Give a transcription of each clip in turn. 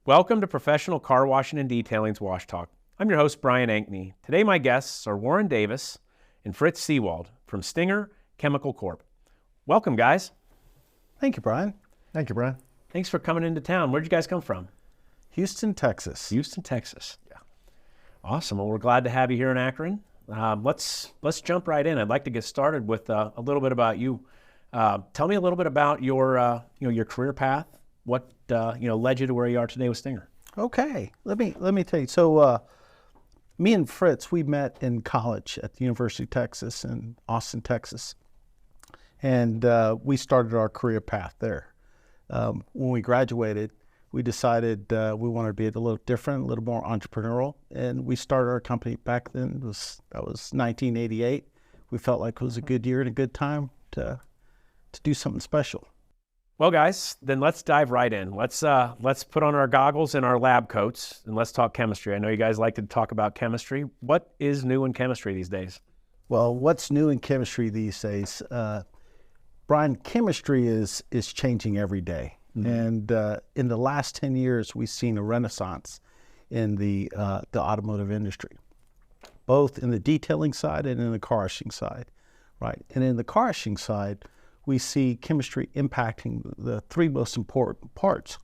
Welcome to Professional Car Washing and Detailing's Wash Talk. I'm your host, Brian Ankney. Today my guests are Warren Davis and Fritz Seewald from Stinger Chemical Corp. Welcome, guys. Thank you, Brian. Thank you, Brian. Thanks for coming into town. Where'd you guys come from? Houston, Texas. Houston, Texas. Yeah. Awesome. Well, we're glad to have you here in Akron. Let's jump right in. I'd like to get started with a little bit about you. Tell me a little bit about your career path. What led you to where you are today with Stinger? Okay, let me tell you. So, me and Fritz, we met in college at the University of Texas in Austin, Texas, and we started our career path there. When we graduated, we decided we wanted to be a little different, a little more entrepreneurial, and we started our company back then. That was 1988. We felt like it was a good year and a good time to do something special. Well, guys, then let's dive right in. Let's put on our goggles and our lab coats, and let's talk chemistry. I know you guys like to talk about chemistry. What is new in chemistry these days? Well, what's new in chemistry these days? Brian, chemistry is changing every day. Mm-hmm. And in the last 10 years, we've seen a renaissance in the automotive industry, both in the detailing side and in the car washing side, right? And in the car washing side, we see chemistry impacting the three most important parts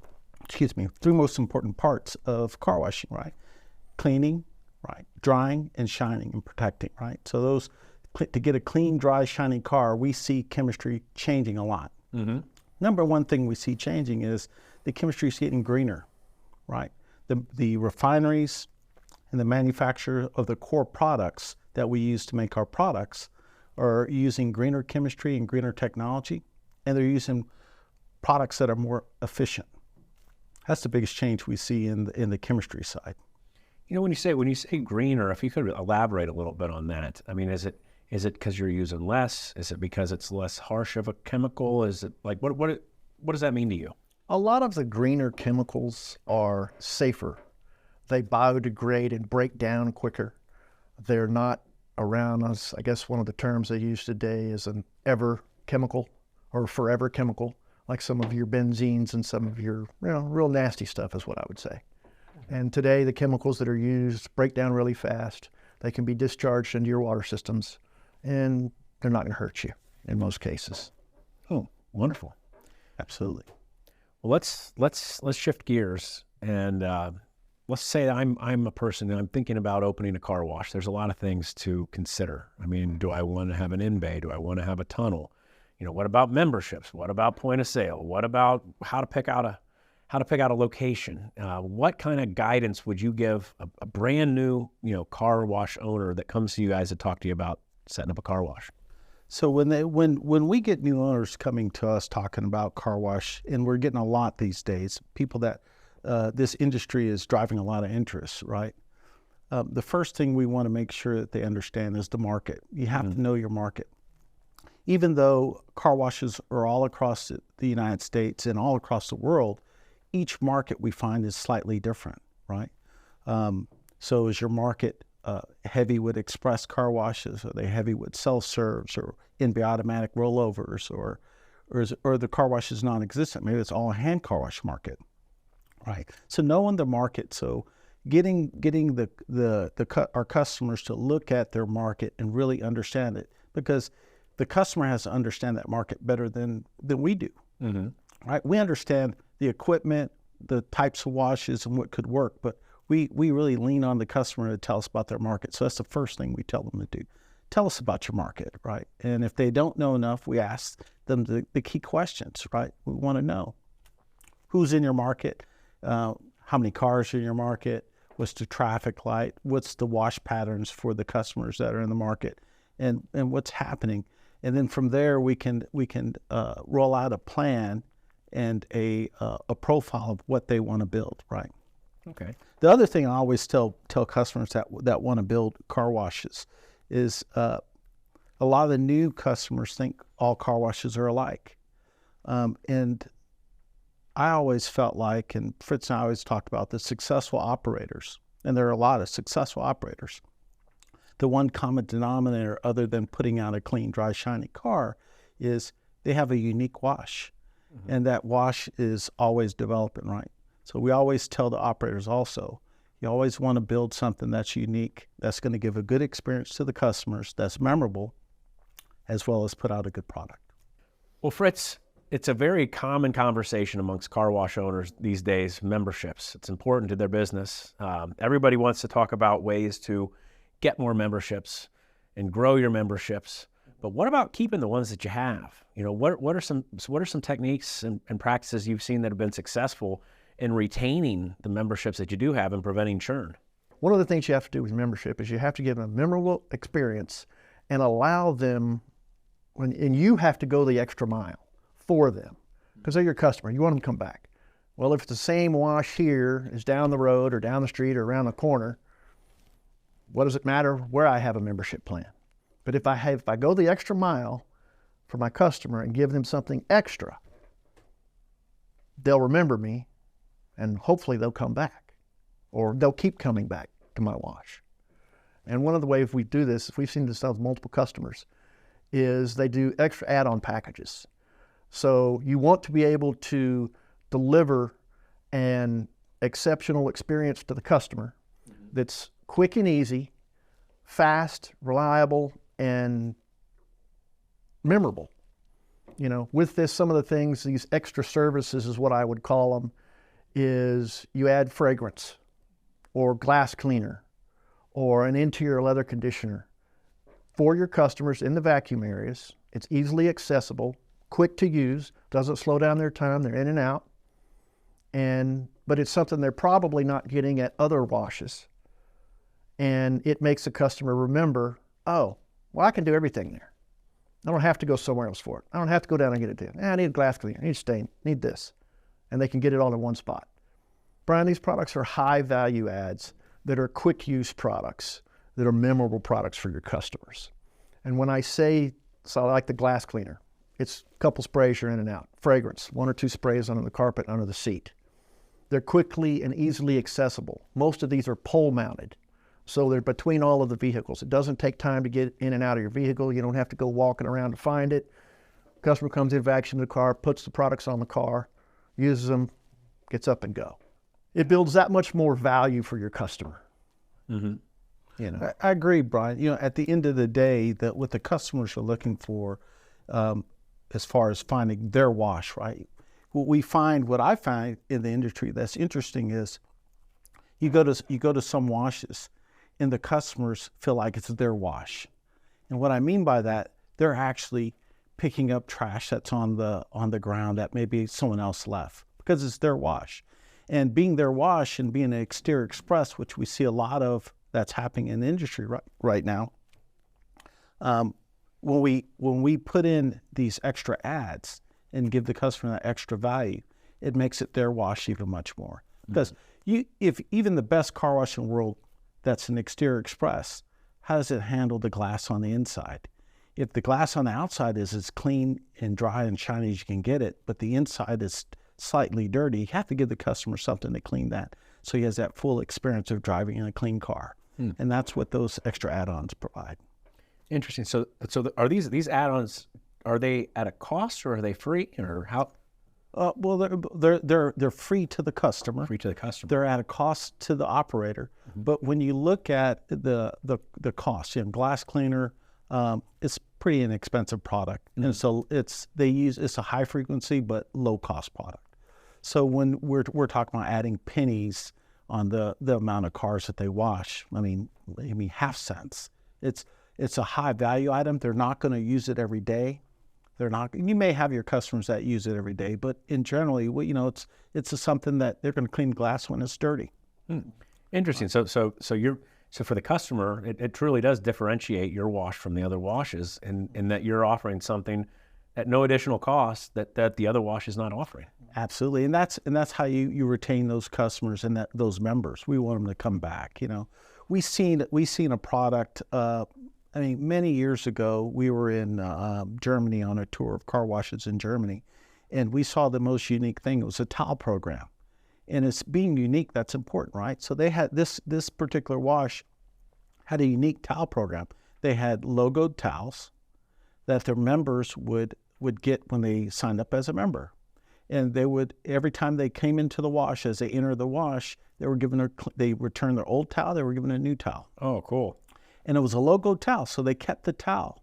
of car washing, right? Cleaning, right? Drying and shining and protecting, right? So those, to get a clean, dry, shining car, we see chemistry changing a lot. Mm-hmm. Number one thing we see changing is the chemistry is getting greener, right? The refineries and the manufacturer of the core products that we use to make our products are using greener chemistry and greener technology, and they're using products that are more efficient. That's the biggest change we see in the chemistry side. You know, when you say greener, if you could elaborate a little bit on that. I mean, is it because you're using less? Is it because it's less harsh of a chemical? Is it like what does that mean to you? A lot of the greener chemicals are safer. They biodegrade and break down quicker. They're not around us. I guess one of the terms they use today is an ever chemical or forever chemical, like some of your benzenes and some of your real nasty stuff is what I would say. And today the chemicals that are used break down really fast. They can be discharged into your water systems, and they're not going to hurt you in most cases. Oh, wonderful. Absolutely. Well, let's shift gears and let's say I'm a person and I'm thinking about opening a car wash. There's a lot of things to consider. I mean, do I want to have an in-bay? Do I want to have a tunnel? What about memberships? What about point of sale? What about how to pick out a location? What kind of guidance would you give a brand new car wash owner that comes to you guys to talk to you about setting up a car wash? So when we get new owners coming to us talking about car wash, and we're getting a lot these days, people that this industry is driving a lot of interest, right? The first thing we want to make sure that they understand is the market. You have to know your market. Even though car washes are all across the United States and all across the world, each market we find is slightly different, right? So is your market heavy with express car washes? Are they heavy with self-serves or in-bay automatic rollovers? Or the car wash is non-existent? Maybe it's all a hand car wash market. Right. So knowing the market, so getting our customers to look at their market and really understand it, because the customer has to understand that market better than we do. Mm-hmm. Right. We understand the equipment, the types of washes, and what could work, but we really lean on the customer to tell us about their market. So that's the first thing we tell them to do. Tell us about your market, right? And if they don't know enough, we ask them the key questions, right? We want to know who's in your market. How many cars are in your market? What's the traffic light? What's the wash patterns for the customers that are in the market, and what's happening? And then from there we can roll out a plan and a profile of what they want to build, right? Okay. The other thing I always tell customers that want to build car washes is a lot of the new customers think all car washes are alike, and I always felt like, and Fritz and I always talked about, the successful operators, and there are a lot of successful operators. The one common denominator other than putting out a clean, dry, shiny car is they have a unique wash, and that wash is always developing, right? So we always tell the operators also, you always want to build something that's unique, that's going to give a good experience to the customers, that's memorable, as well as put out a good product. Well, Fritz, it's a very common conversation amongst car wash owners these days, memberships. It's important to their business. Everybody wants to talk about ways to get more memberships and grow your memberships. But what about keeping the ones that you have? You know, what are some techniques and practices you've seen that have been successful in retaining the memberships that you do have and preventing churn? One of the things you have to do with membership is you have to give them a memorable experience and allow them, and you have to go the extra mile for them because they're your customer. You want them to come back. Well, if it's the same wash here as down the road or down the street or around the corner, what does it matter where I have a membership plan? But if I go the extra mile for my customer and give them something extra, they'll remember me and hopefully they'll come back, or they'll keep coming back to my wash. And one of the ways we do this, we've seen this with multiple customers, is they do extra add-on packages. So you want to be able to deliver an exceptional experience to the customer that's quick and easy, fast, reliable, and memorable. You know, with this, some of the things, these extra services is what I would call them, is you add fragrance or glass cleaner or an interior leather conditioner for your customers in the vacuum areas. It's easily accessible, quick to use, doesn't slow down their time, they're in and out. But it's something they're probably not getting at other washes. And it makes the customer remember, oh, well, I can do everything there. I don't have to go somewhere else for it. I don't have to go down and get it done. I need a glass cleaner, I need a stain, I need this. And they can get it all in one spot. Brian, these products are high value adds that are quick use products, that are memorable products for your customers. And when I say, so I like the glass cleaner, it's a couple sprays, you're in and out. Fragrance, 1 or 2 sprays under the carpet, under the seat. They're quickly and easily accessible. Most of these are pole mounted, so they're between all of the vehicles. It doesn't take time to get in and out of your vehicle. You don't have to go walking around to find it. Customer comes in, vacuums the car, puts the products on the car, uses them, gets up and go. It builds that much more value for your customer. Mm-hmm. You know, I agree, Brian. You know, at the end of the day, that what the customers are looking for, as far as finding their wash, right? What I find in the industry that's interesting is, you go to some washes, and the customers feel like it's their wash, and what I mean by that, they're actually picking up trash that's on the ground that maybe someone else left because it's their wash, and being their wash and being an exterior express, which we see a lot of that's happening in the industry right now. When we put in these extra ads and give the customer that extra value, it makes it their wash even much more. Because if even the best car wash in the world that's an exterior express, how does it handle the glass on the inside? If the glass on the outside is as clean and dry and shiny as you can get it, but the inside is slightly dirty, you have to give the customer something to clean that, so he has that full experience of driving in a clean car. And that's what those extra add-ons provide. Interesting. So are these add-ons, are they at a cost or are they free, or how? Well, they're free to the customer. Free to the customer. They're at a cost to the operator. But when you look at the cost, glass cleaner, it's pretty inexpensive product, and so it's a high frequency but low cost product. So when we're talking about adding pennies on the amount of cars that they wash, I mean half cents. It's a high value item. They're not going to use it every day. They're not. You may have your customers that use it every day, but in generally, it's something that they're going to clean glass when it's dirty. Interesting. So for the customer, it truly does differentiate your wash from the other washes, in that you're offering something at no additional cost that the other wash is not offering. Absolutely, and that's how you retain those customers and those members. We want them to come back. We seen a product. Many years ago, we were in Germany on a tour of car washes in Germany, and we saw the most unique thing. It was a towel program, and it's being unique that's important, right? So they had this particular wash had a unique towel program. They had logoed towels that their members would would get when they signed up as a member. And they would, every time they came into the wash, as they entered the wash, they were given they returned their old towel, they were given a new towel. Oh, cool. And it was a logo towel, so they kept the towel.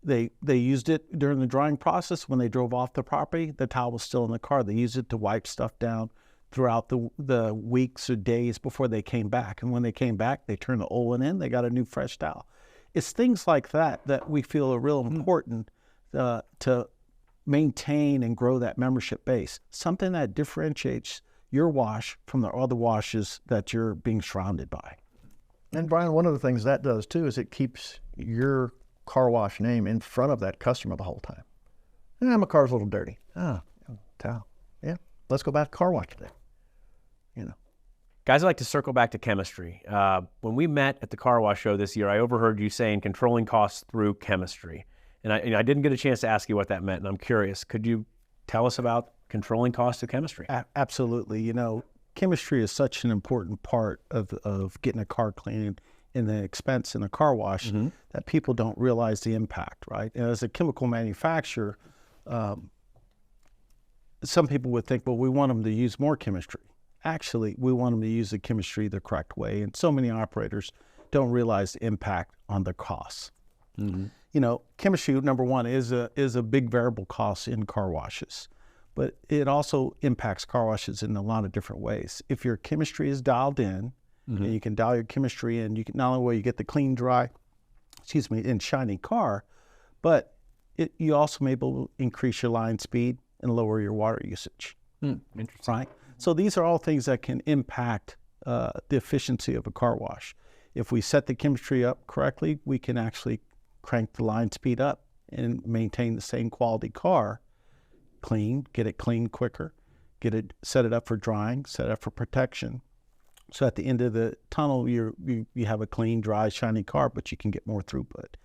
They used it during the drying process. When they drove off the property, the towel was still in the car. They used it to wipe stuff down throughout the weeks or days before they came back. And when they came back, they turned the old one in, they got a new fresh towel. It's things like that that we feel are real important to maintain and grow that membership base. Something that differentiates your wash from the other washes that you're being surrounded by. And Brian, one of the things that does too is it keeps your car wash name in front of that customer the whole time. My car's a little dirty. Towel. Yeah, let's go back to car wash today. Guys, I'd like to circle back to chemistry. When we met at the car wash show this year, I overheard you saying controlling costs through chemistry. And I didn't get a chance to ask you what that meant, and I'm curious. Could you tell us about controlling costs of chemistry? Absolutely. Chemistry is such an important part of getting a car clean and the expense in a car wash that people don't realize the impact, right? And as a chemical manufacturer, some people would think, well, we want them to use more chemistry. Actually, we want them to use the chemistry the correct way. And so many operators don't realize the impact on the costs. Chemistry, number one, is a big variable cost in car washes, but it also impacts car washes in a lot of different ways. If your chemistry is dialed in, and you can dial your chemistry in, you can not only will you get the clean, dry, and shiny car, but you also may be able to increase your line speed and lower your water usage. Interesting. Right? So these are all things that can impact the efficiency of a car wash. If we set the chemistry up correctly, we can actually crank the line speed up and maintain the same quality car, get it clean quicker, set it up for drying, set it up for protection. So at the end of the tunnel, you have a clean, dry, shiny car, but you can get more throughput.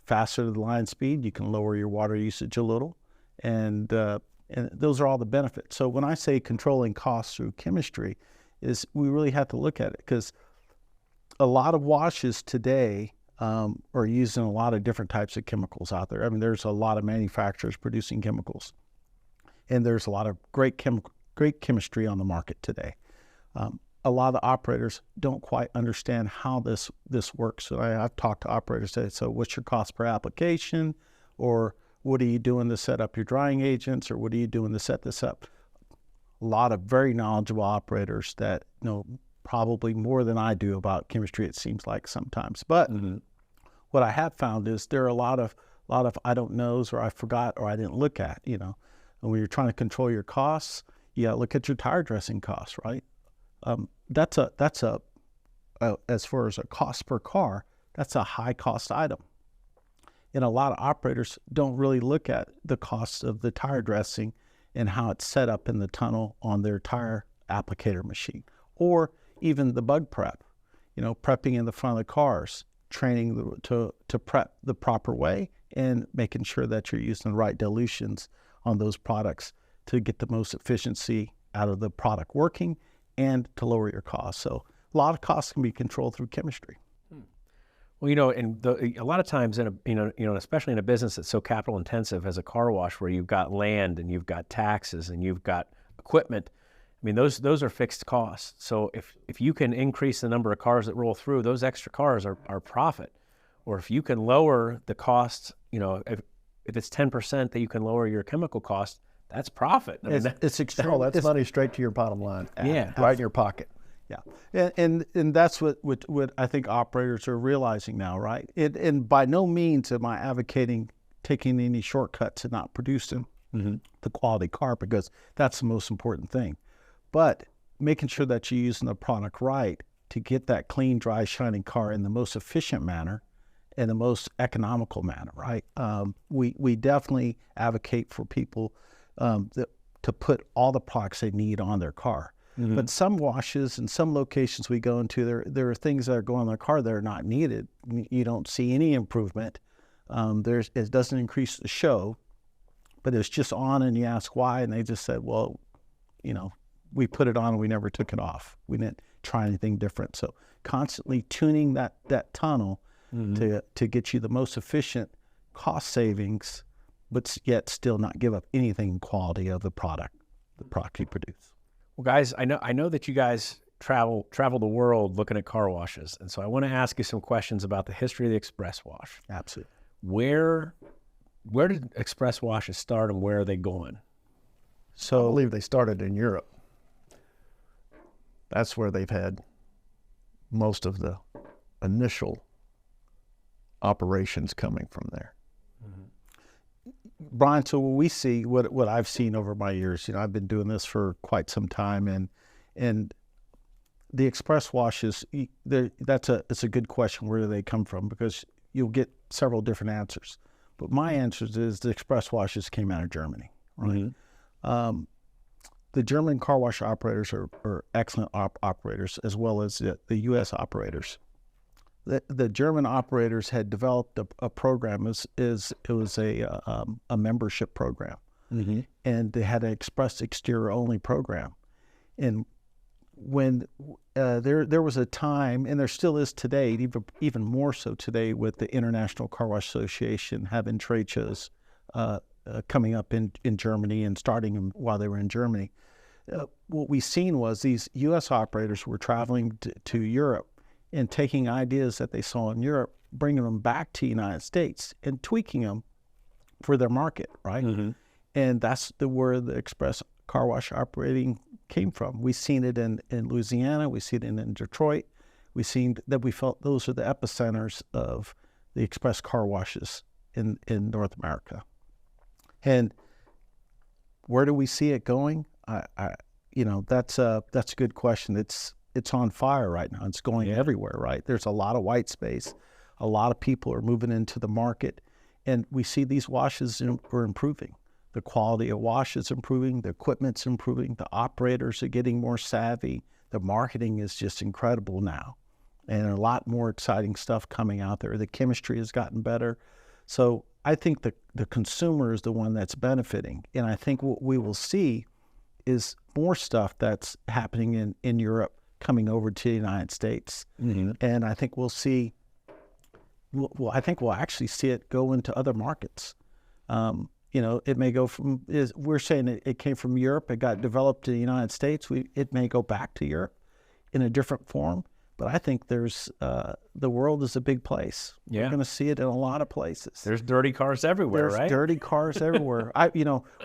Faster the line speed, you can lower your water usage a little, and those are all the benefits. So when I say controlling costs through chemistry, is we really have to look at it, because a lot of washes today are using a lot of different types of chemicals out there. I mean, there's a lot of manufacturers producing chemicals, and there's a lot of great chemistry on the market today. A lot of the operators don't quite understand how this works. So I've talked to operators that say, so what's your cost per application? Or what are you doing to set up your drying agents? Or what are you doing to set this up? A lot of very knowledgeable operators that know probably more than I do about chemistry, it seems like sometimes. But what I have found is there are a lot of I don't knows, or I forgot, or I didn't look at, And when you're trying to control your costs, you got to look at your tire dressing costs, right? That's as far as a cost per car, that's a high cost item. And a lot of operators don't really look at the cost of the tire dressing and how it's set up in the tunnel on their tire applicator machine, or even the bug prep, prepping in the front of the cars, training to prep the proper way, and making sure that you're using the right dilutions on those products to get the most efficiency out of the product working and to lower your costs. So a lot of costs can be controlled through chemistry. Well, and a lot of times especially in a business that's so capital intensive as a car wash, where you've got land and you've got taxes and you've got equipment, I mean, those are fixed costs. So if you can increase the number of cars that roll through, those extra cars are profit. Or if you can lower the costs, if it's 10% that you can lower your chemical cost, that's profit. I mean, it's extreme. That's money straight to your bottom line. Yeah. Right in your pocket. Yeah, and that's what I think operators are realizing now, right? And by no means am I advocating taking any shortcuts and not producing the quality car, because that's the most important thing. But making sure that you're using the product right to get that clean, dry, shining car in the most efficient manner and the most economical manner, right? We definitely advocate for people to put all the products they need on their car. But some washes and some locations we go into, there are things that are going on their car that are not needed. You don't see any improvement. It doesn't increase the show, but it's just on, and you ask why, and they just said, well, we put it on and we never took it off. We didn't try anything different. So constantly tuning that tunnel to get you the most efficient cost savings but yet still not give up anything in quality of the product you produce. Well, guys, I know that you guys travel the world looking at car washes, and so I want to ask you some questions about the history of the express wash. Absolutely. Where did express washes start, and where are they going? I believe they started in Europe. That's where they've had most of the initial operations coming from there. Brian, so we see what I've seen over my years. I've been doing this for quite some time, and the express washes. It's a good question. Where do they come from? Because you'll get several different answers. But my answer is the express washes came out of Germany, right? Mm-hmm. The German car wash operators are excellent operators, as well as the U.S. operators. The German operators had developed a program. It was a membership program, mm-hmm. and they had an express exterior only program. And when there was a time, and there still is today, even more so today, with the International Car Wash Association having trade shows coming up in Germany and starting them while they were in Germany. What we seen was these U.S. operators were traveling to Europe and taking ideas that they saw in Europe, bringing them back to the United States and tweaking them for their market, right? Mm-hmm. And that's where the express car wash operating came from. We've seen it in Louisiana. We see it in Detroit. We've seen that we felt those are the epicenters of the express car washes in North America. And where do we see it going? That's a good question. It's on fire right now. It's going everywhere, right? There's a lot of white space. A lot of people are moving into the market, and we see these washes are improving. The quality of wash is improving. The equipment's improving. The operators are getting more savvy. The marketing is just incredible now, and a lot more exciting stuff coming out there. The chemistry has gotten better. So I think the consumer is the one that's benefiting, and I think what we will see is more stuff that's happening in Europe coming over to the United States. Mm-hmm. And I think we'll actually see it go into other markets. It may go from, we're saying it came from Europe, it got developed in the United States. It may go back to Europe in a different form, but I think the world is a big place. Yeah. We're going to see it in a lot of places. There's dirty cars everywhere, right? There's dirty cars everywhere.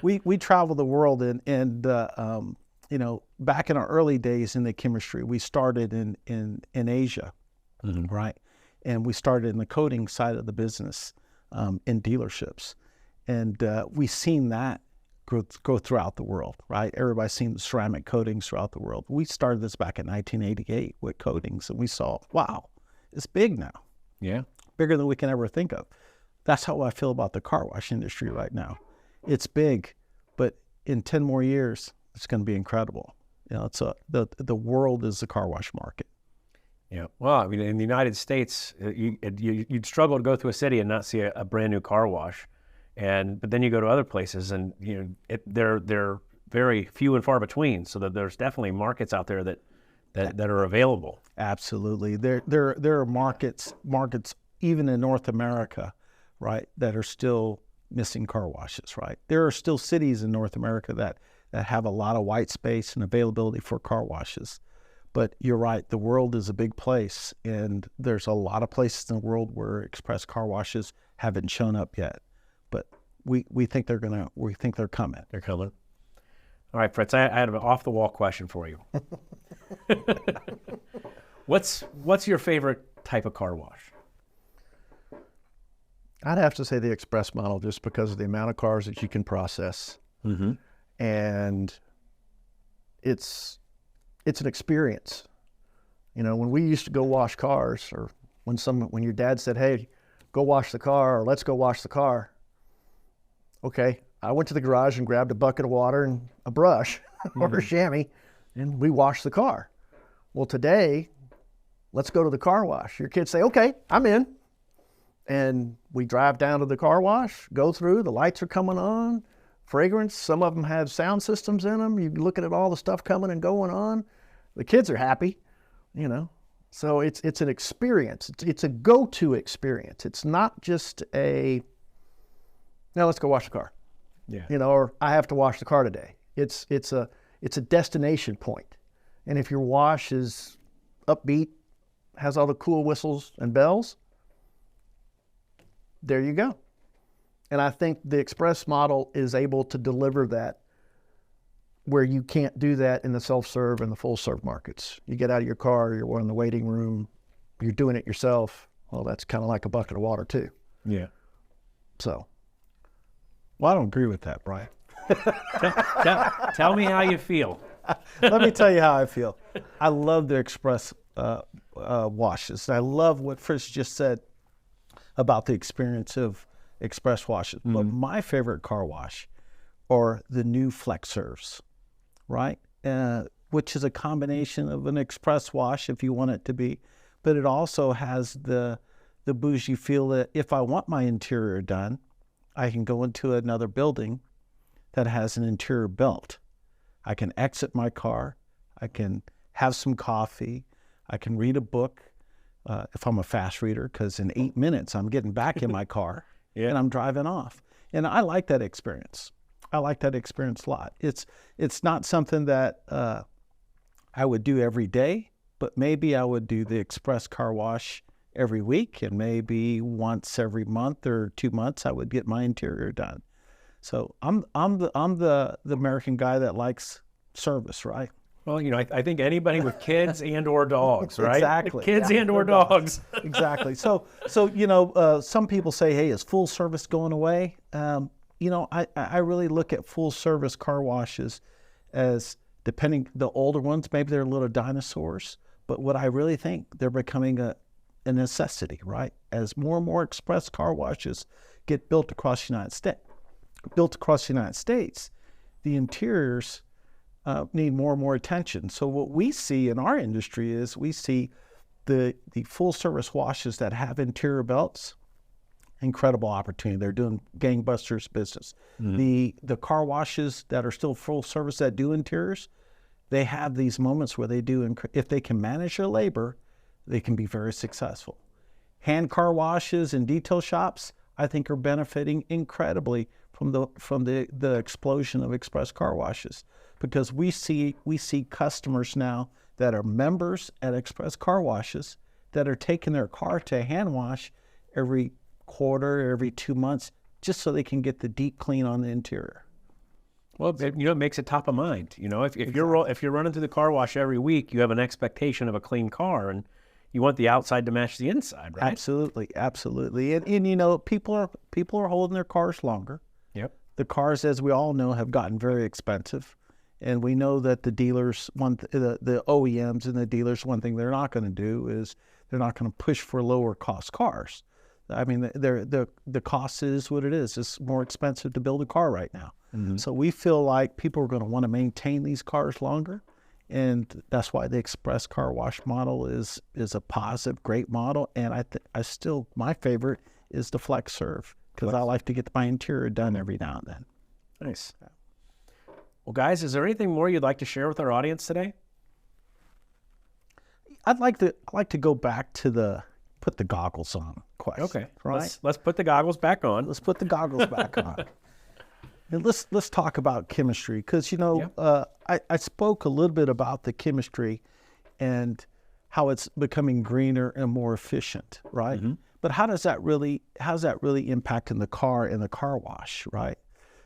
We travel the world and back in our early days in the chemistry, we started in Asia, mm-hmm. right? And we started in the coating side of the business in dealerships. And we've seen that go throughout the world, right? Everybody's seen the ceramic coatings throughout the world. We started this back in 1988 with coatings, and we saw, wow, it's big now. Yeah. Bigger than we can ever think of. That's how I feel about the car wash industry right now. It's big, but in 10 more years, it's going to be incredible. It's the world is the car wash market. Yeah. Well, I mean, in the United States, you'd struggle to go through a city and not see a brand new car wash, but then you go to other places, and they're very few and far between. So that there's definitely markets out there that are available. Absolutely. There are markets even in North America, right, that are still missing car washes, right? There are still cities in North America that have a lot of white space and availability for car washes. But you're right, the world is a big place, and there's a lot of places in the world where express car washes haven't shown up yet. But we think they're coming. They're coming. All right, Fritz, I had an off-the-wall question for you. What's your favorite type of car wash? I'd have to say the express model, just because of the amount of cars that you can process. Mm-hmm. And it's an experience. When we used to go wash cars, or when your dad said, hey, go wash the car, or let's go wash the car. Okay, I went to the garage and grabbed a bucket of water and a brush or a chamois, and we washed the car. Well, today, let's go to the car wash. Your kids say, okay, I'm in. And we drive down to the car wash, go through, the lights are coming on, fragrance, some of them have sound systems in them. You're looking at all the stuff coming and going on. The kids are happy, So it's an experience. It's a go-to experience. It's not just a Now let's go wash the car. Yeah. Or I have to wash the car today. It's a destination point. And if your wash is upbeat, has all the cool whistles and bells, there you go. And I think the express model is able to deliver that where you can't do that in the self-serve and the full-serve markets. You get out of your car, you're in the waiting room, you're doing it yourself. Well, that's kind of like a bucket of water too. Yeah. So. Well, I don't agree with that, Brian. Tell me how you feel. Let me tell you how I feel. I love the express washes. I love what Fritz just said about the experience of express washes. Mm-hmm. But my favorite car wash are the new flex serves, right? Which is a combination of an express wash, if you want it to be, but it also has the bougie feel that if I want my interior done, I can go into another building that has an interior belt. I can exit my car. I can have some coffee. I can read a book if I'm a fast reader, because in 8 minutes I'm getting back in my car and I'm driving off. And I like that experience. I like that experience a lot. It's not something that I would do every day, but maybe I would do the express car wash every week, and maybe once every month or 2 months I would get my interior done. So I'm the American guy that likes service, right? Well, I think anybody with kids and or dogs, right? Exactly. Kids and or dogs. Exactly. So some people say, hey, is full service going away? I really look at full service car washes as, depending, the older ones, maybe they're little dinosaurs, but what I really think, they're becoming a necessity, right? As more and more express car washes get built across the United States, the interiors need more and more attention. So what we see in our industry is we see the full service washes that have interior belts, incredible opportunity. They're doing gangbusters business. Mm-hmm. The car washes that are still full service that do interiors, they have these moments where they do, if they can manage their labor, they can be very successful. Hand car washes and detail shops, I think, are benefiting incredibly from the explosion of express car washes, because we see customers now that are members at express car washes that are taking their car to a hand wash every quarter, every 2 months, just so they can get the deep clean on the interior. Well, it makes it top of mind. If you're running through the car wash every week, you have an expectation of a clean car, and you want the outside to match the inside, right? Absolutely. And people are holding their cars longer. Yep. The cars, as we all know, have gotten very expensive, and we know that the dealers, the OEMs and the dealers, one thing they're not going to do is they're not going to push for lower cost cars. I mean, the cost is what it is. It's more expensive to build a car right now. Mm-hmm. So we feel like people are going to want to maintain these cars longer. And that's why the express car wash model is a positive, great model. And my favorite is the flex serve, because I like to get my interior done every now and then. Nice. Well, guys, is there anything more you'd like to share with our audience today? I'd like to go back to put the goggles on question. Okay. Right? Let's put the goggles back on. Let's put the goggles back on. And let's talk about chemistry, because I spoke a little bit about the chemistry and how it's becoming greener and more efficient, right? Mm-hmm. But how's that really impacting the car and the car wash, right?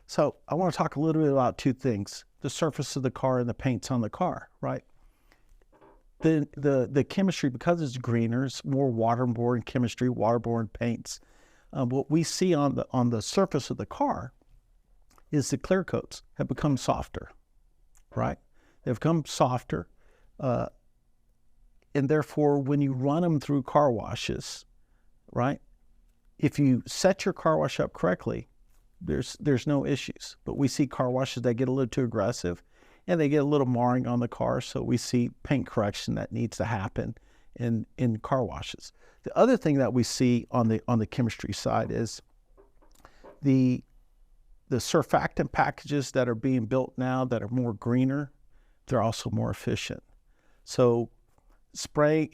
So I want to talk a little bit about two things: the surface of the car and the paints on the car, right? The chemistry, because it's greener, it's more waterborne chemistry, waterborne paints. What we see on the surface of the car is the clear coats have become softer, right? They've become softer, and therefore when you run them through car washes, right, if you set your car wash up correctly, there's no issues. But we see car washes that get a little too aggressive, and they get a little marring on the car, so we see paint correction that needs to happen in car washes. The other thing that we see on the chemistry side is the surfactant packages that are being built now that are more greener, they're also more efficient. So spray,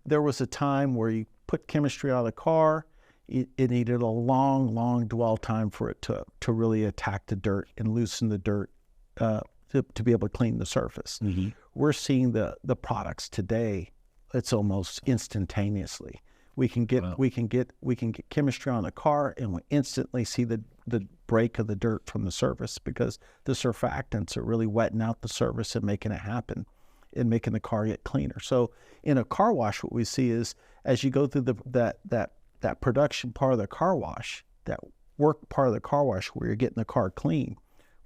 there was a time where you put chemistry on the car it needed a long, long dwell time for it to really attack the dirt and loosen the dirt to be able to clean the surface. Mm-hmm. We're seeing the products today. It's almost instantaneously. We can get chemistry on the car, and we instantly see the break of the dirt from the surface, because the surfactants are really wetting out the surface and making it happen and making the car get cleaner. So in a car wash, what we see is, as you go through that production part of the car wash, that work part of the car wash where you're getting the car clean,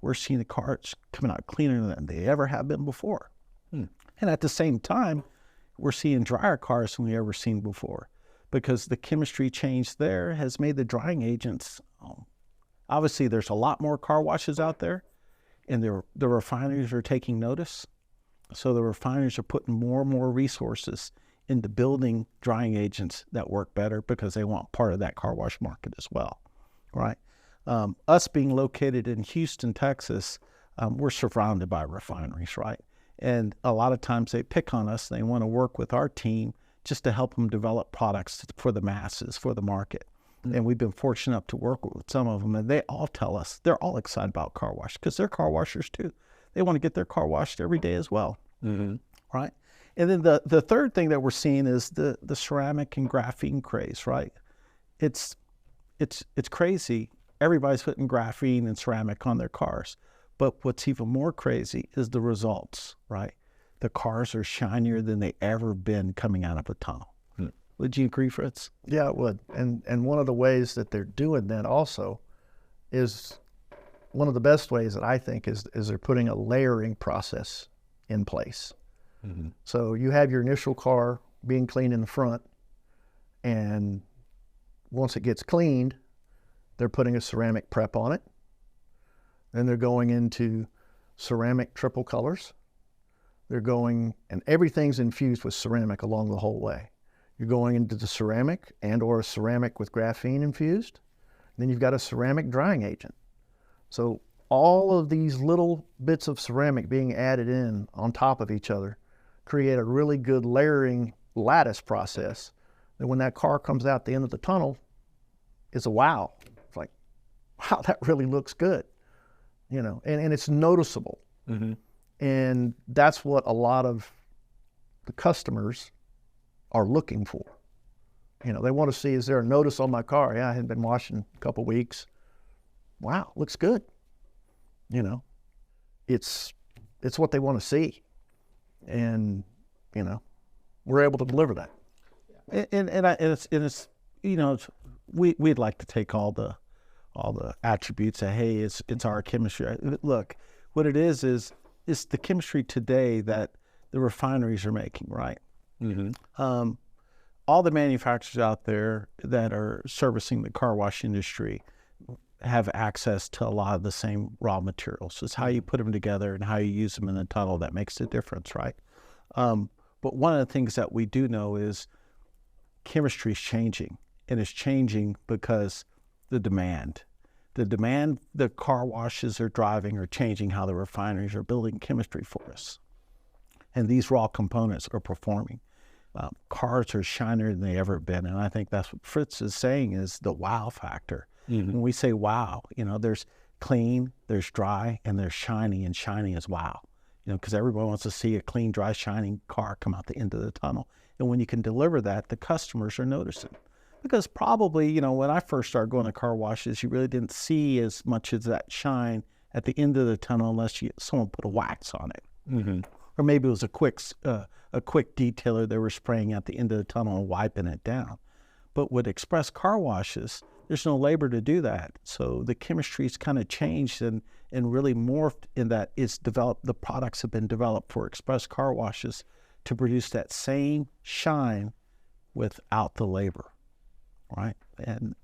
we're seeing the cars coming out cleaner than they ever have been before. And at the same time, we're seeing drier cars than we ever seen before, because the chemistry change there has made the drying agents. Obviously, there's a lot more car washes out there, and the refineries are taking notice. So the refineries are putting more and more resources into building drying agents that work better, because they want part of that car wash market as well, right? Us being located in Houston, Texas, we're surrounded by refineries, right? And a lot of times they pick on us. They want to work with our team just to help them develop products for the masses, for the market. And we've been fortunate enough to work with some of them, and they all tell us they're all excited about car wash, because they're car washers too. They want to get their car washed every day as well, right? And then the third thing that we're seeing is the ceramic and graphene craze, right? It's crazy. Everybody's putting graphene and ceramic on their cars. But what's even more crazy is the results, right? The cars are shinier than they ever been coming out of a tunnel. Would you agree, Fritz? Yeah, it would. And one of the ways that they're doing that also is, one of the best ways that I think is they're putting a layering process in place. So you have your initial car being cleaned in the front, and once it gets cleaned, they're putting a ceramic prep on it. Then they're going into ceramic triple colors. And everything's infused with ceramic along the whole way. You're going into the ceramic and or a ceramic with graphene infused. Then you've got a ceramic drying agent. So all of these little bits of ceramic being added in on top of each other create a really good layering lattice process. And when that car comes out the end of the tunnel, it's a wow. It's like, wow, that really looks good. And it's noticeable. And that's what a lot of the customers are looking for. They want to see, is there a notice on my car? Yeah, I hadn't been washing a couple weeks. Wow, looks good. It's what they want to see. And, we're able to deliver that. We'd like to take all the attributes of, hey, it's our chemistry. Look, what it is it's the chemistry today that the refineries are making, right? All the manufacturers out there that are servicing the car wash industry have access to a lot of the same raw materials. It's how you put them together and how you use them in the tunnel that makes the difference, right? But one of the things that we do know is chemistry is changing, and it's changing because the demand the car washes are driving are changing how the refineries are building chemistry for us. And these raw components are performing. Cars are shinier than they ever been. And I think that's what Fritz is saying is the wow factor. When we say wow, there's clean, there's dry, and there's shiny, and shiny is wow. Because everyone wants to see a clean, dry, shining car come out the end of the tunnel. And when you can deliver that, the customers are noticing. Because probably, when I first started going to car washes, you really didn't see as much as that shine at the end of the tunnel unless someone put a wax on it. Or maybe it was a quick detailer they were spraying at the end of the tunnel and wiping it down. But with express car washes, there's no labor to do that. So the chemistry's kind of changed and really morphed in that the products have been developed for express car washes to produce that same shine without the labor, right?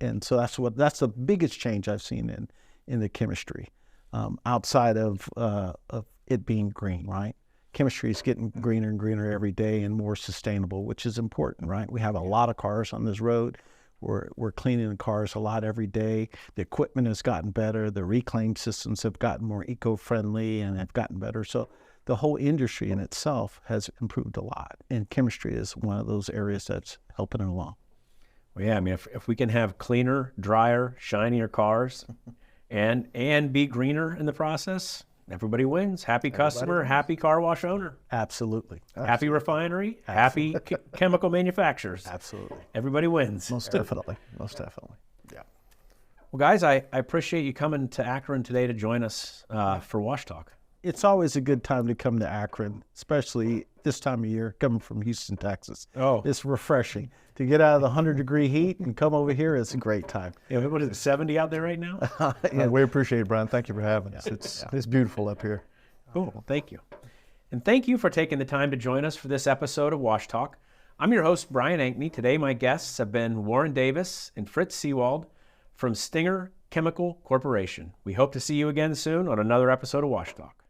And so that's the biggest change I've seen in the chemistry, outside of it being green, right? Chemistry is getting greener and greener every day and more sustainable, which is important, right? We have a lot of cars on this road. We're cleaning the cars a lot every day. The equipment has gotten better. The reclaim systems have gotten more eco-friendly and have gotten better. So the whole industry in itself has improved a lot. And chemistry is one of those areas that's helping it along. Well, yeah, I mean, if we can have cleaner, drier, shinier cars and be greener in the process, everybody wins. Happy customer, happy car wash owner. Absolutely. Happy refinery, happy chemical manufacturers. Absolutely. Everybody wins. Most definitely. Most definitely. Yeah. Well, guys, I appreciate you coming to Akron today to join us for Wash Talk. It's always a good time to come to Akron, especially this time of year, coming from Houston, Texas. Oh. It's refreshing. To get out of the 100-degree heat and come over here, it's a great time. Yeah, what is it, 70 out there right now? We appreciate it, Brian. Thank you for having us. It's beautiful up here. Cool. Well, thank you. And thank you for taking the time to join us for this episode of Wash Talk. I'm your host, Brian Ankney. Today, my guests have been Warren Davis and Fritz Seewald from Stinger Chemical Corporation. We hope to see you again soon on another episode of Wash Talk.